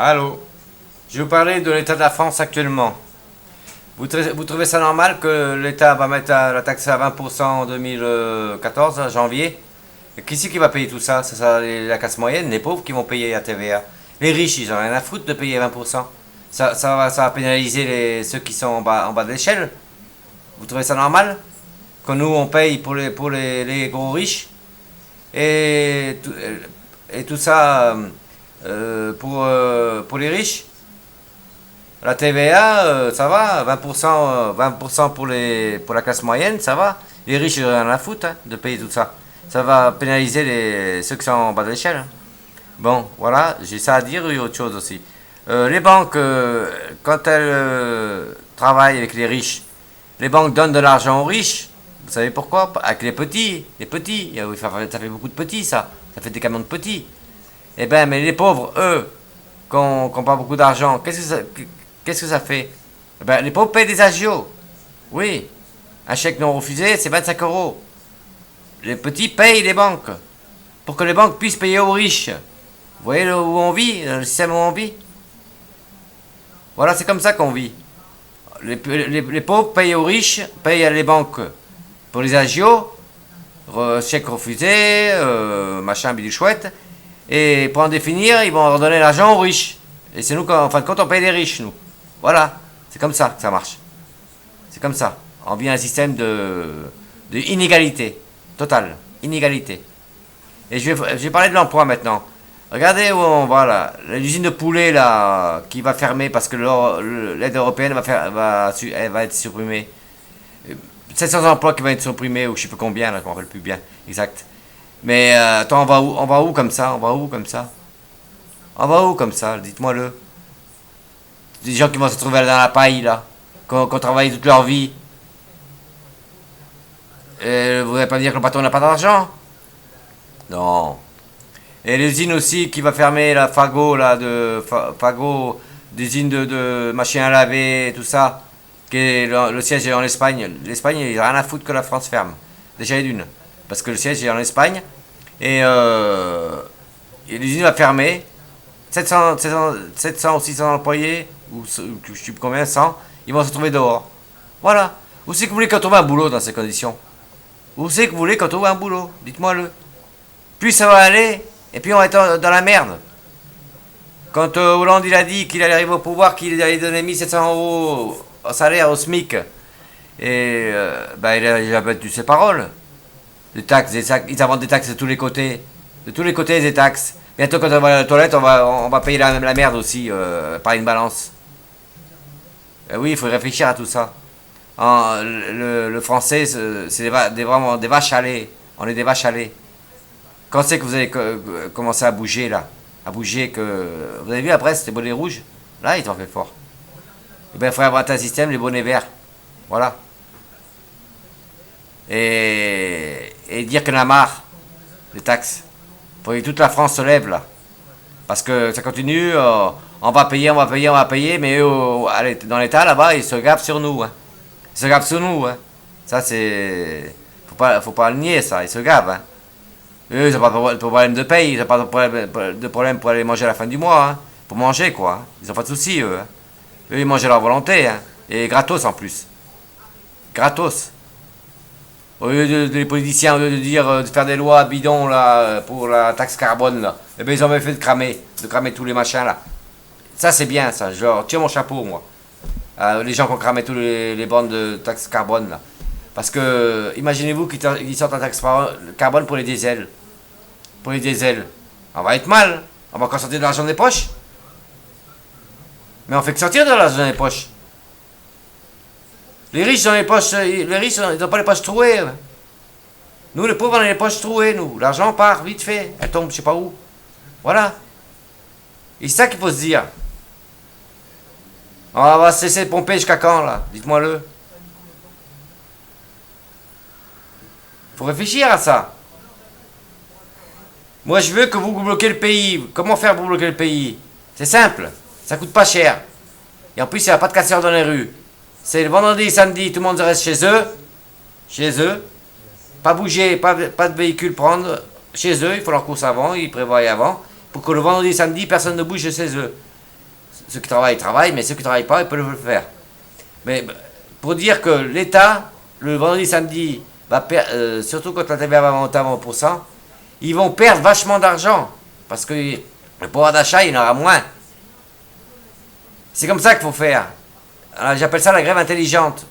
Allô. Je vais vous parler de l'état de la France actuellement. Vous trouvez ça normal que l'État va mettre la taxe à 20% en 2014, en janvier? Et qui c'est qui va payer tout ça? C'est ça la classe moyenne, les pauvres qui vont payer la TVA. Les riches, ils n'ont rien à foutre de payer 20%. Ça va pénaliser ceux qui sont en bas de l'échelle. Vous trouvez ça normal? Que nous, on paye pour les gros riches? Et tout ça pour les riches? La TVA, ça va, 20%, 20% pour la classe moyenne, ça va. Les riches, ils n'ont rien à foutre de payer tout ça. Ça va pénaliser ceux qui sont en bas de l'échelle. Bon, voilà, j'ai ça à dire et autre chose aussi. Les banques, quand elles travaillent avec les riches, les banques donnent de l'argent aux riches. Vous savez pourquoi? Avec les petits. Ça fait beaucoup de petits, ça. Ça fait des camions de petits. Eh bien, mais les pauvres, eux, qui n'ont pas beaucoup d'argent, qu'est-ce que ça fait? Eh ben, les pauvres payent des agios. Oui. Un chèque non refusé, c'est 25 euros. Les petits payent les banques. Pour que les banques puissent payer aux riches. Vous voyez où on vit, le système où on vit? Voilà, c'est comme ça qu'on vit. Les pauvres payent aux riches, payent à les banques pour les agios, chèques refusés, machin, bidule chouette. Et pour en définir, ils vont redonner l'argent aux riches. Et c'est nous, en fin de compte, on paye les riches, nous. Voilà, c'est comme ça que ça marche. C'est comme ça. On vit un système de inégalité. Totale. Inégalité. Et je vais parler de l'emploi maintenant. Regardez où on va là. L'usine de poulet là, qui va fermer parce que l'aide européenne elle va être supprimée. 700 emplois qui vont être supprimés, ou je sais plus combien, là, je ne me rappelle plus bien. Exact. Mais attends, on va où comme ça? On va où comme ça? On va où comme ça? Dites-moi-le. Des gens qui vont se trouver dans la paille, là, qui ont travaillé toute leur vie. Et vous n'allez pas me dire que le patron n'a pas d'argent? Non. Et l'usine aussi qui va fermer, la Fago, là, Fago, d'usine de machines à laver, tout ça, qui est le siège est en Espagne. L'Espagne, il n'y a rien à foutre que la France ferme. Déjà d'une. Parce que le siège est en Espagne. Et l'usine va fermer. 700 ou 600 employés, ou je ne sais plus combien, 100, ils vont se trouver dehors. Voilà. Où c'est que vous voulez qu'on trouve un boulot dans ces conditions? Où c'est que vous voulez qu'on trouve un boulot? Dites-moi-le. Plus ça va aller, et puis on va être dans la merde. Quand Hollande il a dit qu'il allait arriver au pouvoir, qu'il allait donner 1700 euros au salaire, au SMIC, et il a battu ses paroles. Des taxes, ils inventent des taxes de tous les côtés. De tous les côtés, des taxes. Bientôt, quand on va à la toilette, on va payer la merde aussi, par une balance. Oui, il faut réfléchir à tout ça. Le français, c'est vraiment des vaches à lait. On est des vaches à lait. Quand c'est que vous allez commencer à bouger, là? À bouger que... Vous avez vu, après, c'était bonnets rouges. Là, ils t'ont fait fort. Eh bien, il faudrait avoir un système, les bonnets verts. Voilà. Et dire qu'on a marre des taxes. Faut que toute la France se lève, là. Parce que ça continue, on va payer, on va payer, on va payer, mais eux, dans l'État, là-bas, ils se gavent sur nous. Hein. Ils se gavent sur nous. Hein. Ça, c'est... Faut pas le nier, ça. Ils se gavent. Hein. Eux, ils n'ont pas de problème de paye, ils n'ont pas de problème pour aller manger à la fin du mois. Hein. Pour manger, quoi. Hein. Ils n'ont pas de soucis, eux. Hein. Eux, ils mangent à leur volonté. Hein. Et gratos, en plus. Gratos. Au lieu les politiciens, au lieu de dire de faire des lois bidons là pour la taxe carbone là, eh bien ils ont bien fait de cramer tous les machins là. Ça c'est bien ça, je leur tire mon chapeau moi. Les gens qui ont cramé tous les bornes de taxe carbone là. Parce que imaginez-vous qu'ils sortent la taxe carbone pour les diesels. Pour les diesels. On va être mal. On va encore sortir de l'argent des poches. Mais on fait que sortir de l'argent des poches. Les riches ont les poches, ils n'ont pas les poches trouées. Nous, les pauvres, on a les poches trouées, nous. L'argent part vite fait, elle tombe je sais pas où. Voilà. Et c'est ça qu'il faut se dire. On va se laisser pomper jusqu'à quand, là? Dites-moi-le. Faut réfléchir à ça. Moi, je veux que vous bloquez le pays. Comment faire pour bloquer le pays? C'est simple. Ça coûte pas cher. Et en plus, il n'y a pas de casseurs dans les rues. C'est le vendredi et samedi, tout le monde reste chez eux. Chez eux. Pas bouger, pas de véhicule prendre. Chez eux, ils font leur course avant, ils prévoient avant. Pour que le vendredi et samedi, personne ne bouge de chez eux. Ceux qui travaillent, travaillent, mais ceux qui ne travaillent pas, ils peuvent le faire. Mais pour dire que l'État, le vendredi, samedi, va surtout quand la TVA va monter à 20%, ils vont perdre vachement d'argent. Parce que le pouvoir d'achat, il en aura moins. C'est comme ça qu'il faut faire. J'appelle ça la grève intelligente.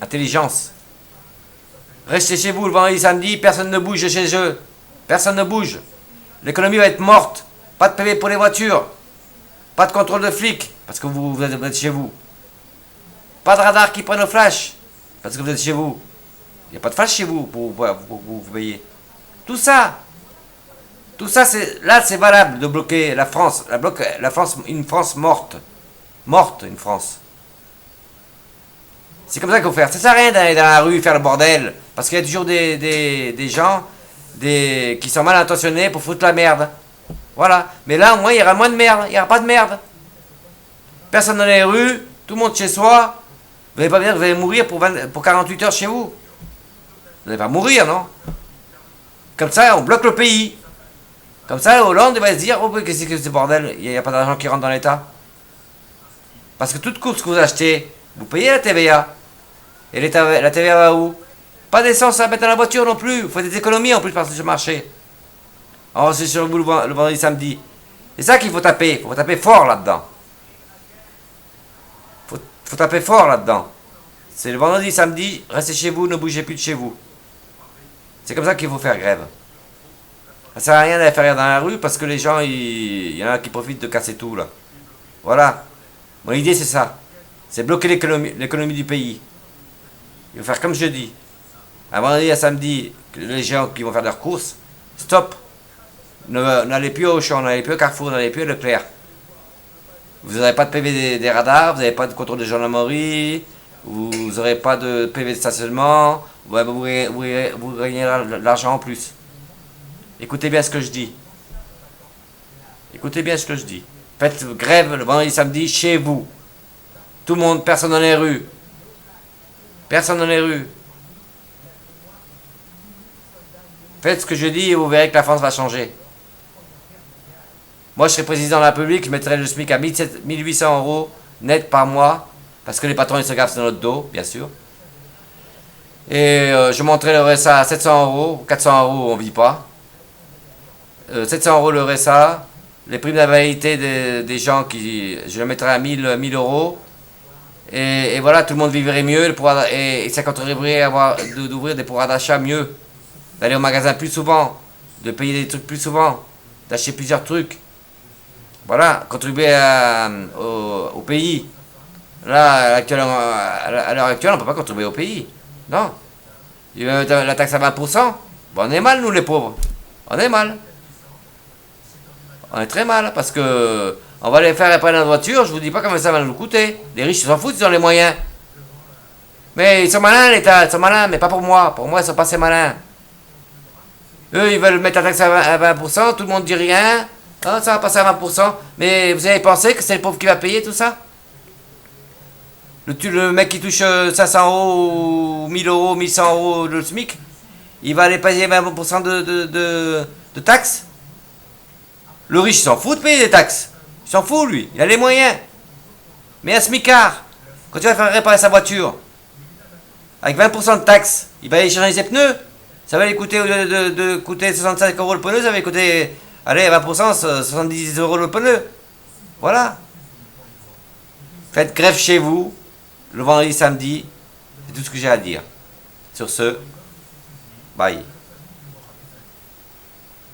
Intelligence. Restez chez vous le vendredi, samedi, personne ne bouge de chez eux. Personne ne bouge. L'économie va être morte. Pas de PV pour les voitures. Pas de contrôle de flics, parce que vous êtes chez vous. Pas de radar qui prennent au flash, parce que vous êtes chez vous. Il n'y a pas de flash chez vous pour vous payer. Tout ça, là c'est valable de bloquer la France. La France, une France morte. Morte, une France. C'est comme ça qu'il faut faire. Ça sert à rien d'aller dans la rue faire le bordel, parce qu'il y a toujours des gens qui sont mal intentionnés pour foutre la merde. Voilà. Mais là, au moins, il y aura moins de merde. Il n'y aura pas de merde. Personne dans les rues, tout le monde chez soi. Vous n'allez pas dire que vous allez mourir pour 48 heures chez vous. Vous n'allez pas mourir, non? Comme ça, on bloque le pays. Comme ça, Hollande il va se dire, oh, qu'est-ce que c'est ce bordel? Il n'y a pas d'argent qui rentre dans l'État. Parce que toute course que vous achetez, vous payez la TVA. Et la TVA va où? Pas d'essence à mettre dans la voiture non plus. Vous faites des économies en plus par ce marché. Alors c'est sur vous le vendredi samedi. C'est ça qu'il faut taper. Il faut taper fort là-dedans. Faut taper fort là-dedans. C'est le vendredi samedi, restez chez vous, ne bougez plus de chez vous. C'est comme ça qu'il faut faire grève. Ça sert à rien d'aller faire dans la rue parce que les gens, il y en a qui profitent de casser tout là. Voilà. Mon idée c'est ça. C'est bloquer l'économie du pays. Il faut faire comme je dis. Un vendredi à samedi, les gens qui vont faire leurs courses, stop. N'allez plus au Auchan, n'allez plus au Carrefour, n'allez plus à Leclerc. Vous n'aurez pas de PV des radars, vous n'avez pas de contrôle de gendarmerie, vous n'aurez pas de PV de stationnement, vous gagnez l'argent en plus. Écoutez bien ce que je dis. Écoutez bien ce que je dis. Faites grève le vendredi samedi chez vous. Tout le monde, personne dans les rues. Personne dans les rues. Faites ce que je dis et vous verrez que la France va changer. Moi, je serais président de la République, je mettrais le SMIC à 1800 € net par mois, parce que les patrons, ils se gavent sur notre dos, bien sûr. Et je monterais le RSA à 700 €, 400 €, on ne vit pas. 700 € le RSA, les primes d'invalidité des gens, je le mettrais à 1000 €. Et voilà, tout le monde vivrait mieux, et ça contribuerait d'ouvrir des pouvoirs d'achat mieux, d'aller au magasin plus souvent, de payer des trucs plus souvent, d'acheter plusieurs trucs. Voilà, contribuer au pays. Là, à l'heure actuelle, on ne peut pas contribuer au pays. Non. Il va mettre la taxe à 20%. Bon, on est mal, nous, les pauvres. On est mal. On est très mal, parce que on va les faire réparer notre voiture, je vous dis pas combien ça va nous coûter. Les riches, ils s'en foutent, ils ont les moyens. Mais ils sont malins, l'État, ils sont malins, mais pas pour moi. Pour moi, ils sont pas assez malins. Eux, ils veulent mettre la taxe à 20%, tout le monde dit rien. Ah, ça va passer à 20%. Mais vous avez pensé que c'est le pauvre qui va payer tout ça? Le mec qui touche 500 € ou 1000 €, 1100 € le SMIC, il va aller payer 20% de taxes? Le riche, il s'en fout de payer des taxes. Il s'en fout, lui. Il a les moyens. Mais un smicard, quand il va faire réparer sa voiture, avec 20% de taxes, il va aller changer ses pneus. Ça va lui coûter, au lieu de coûter 65 € le pneu, ça va lui coûter, allez, 20%, 70 € le pneu. Voilà. Faites grève chez vous, le vendredi, samedi. C'est tout ce que j'ai à dire. Sur ce, bye.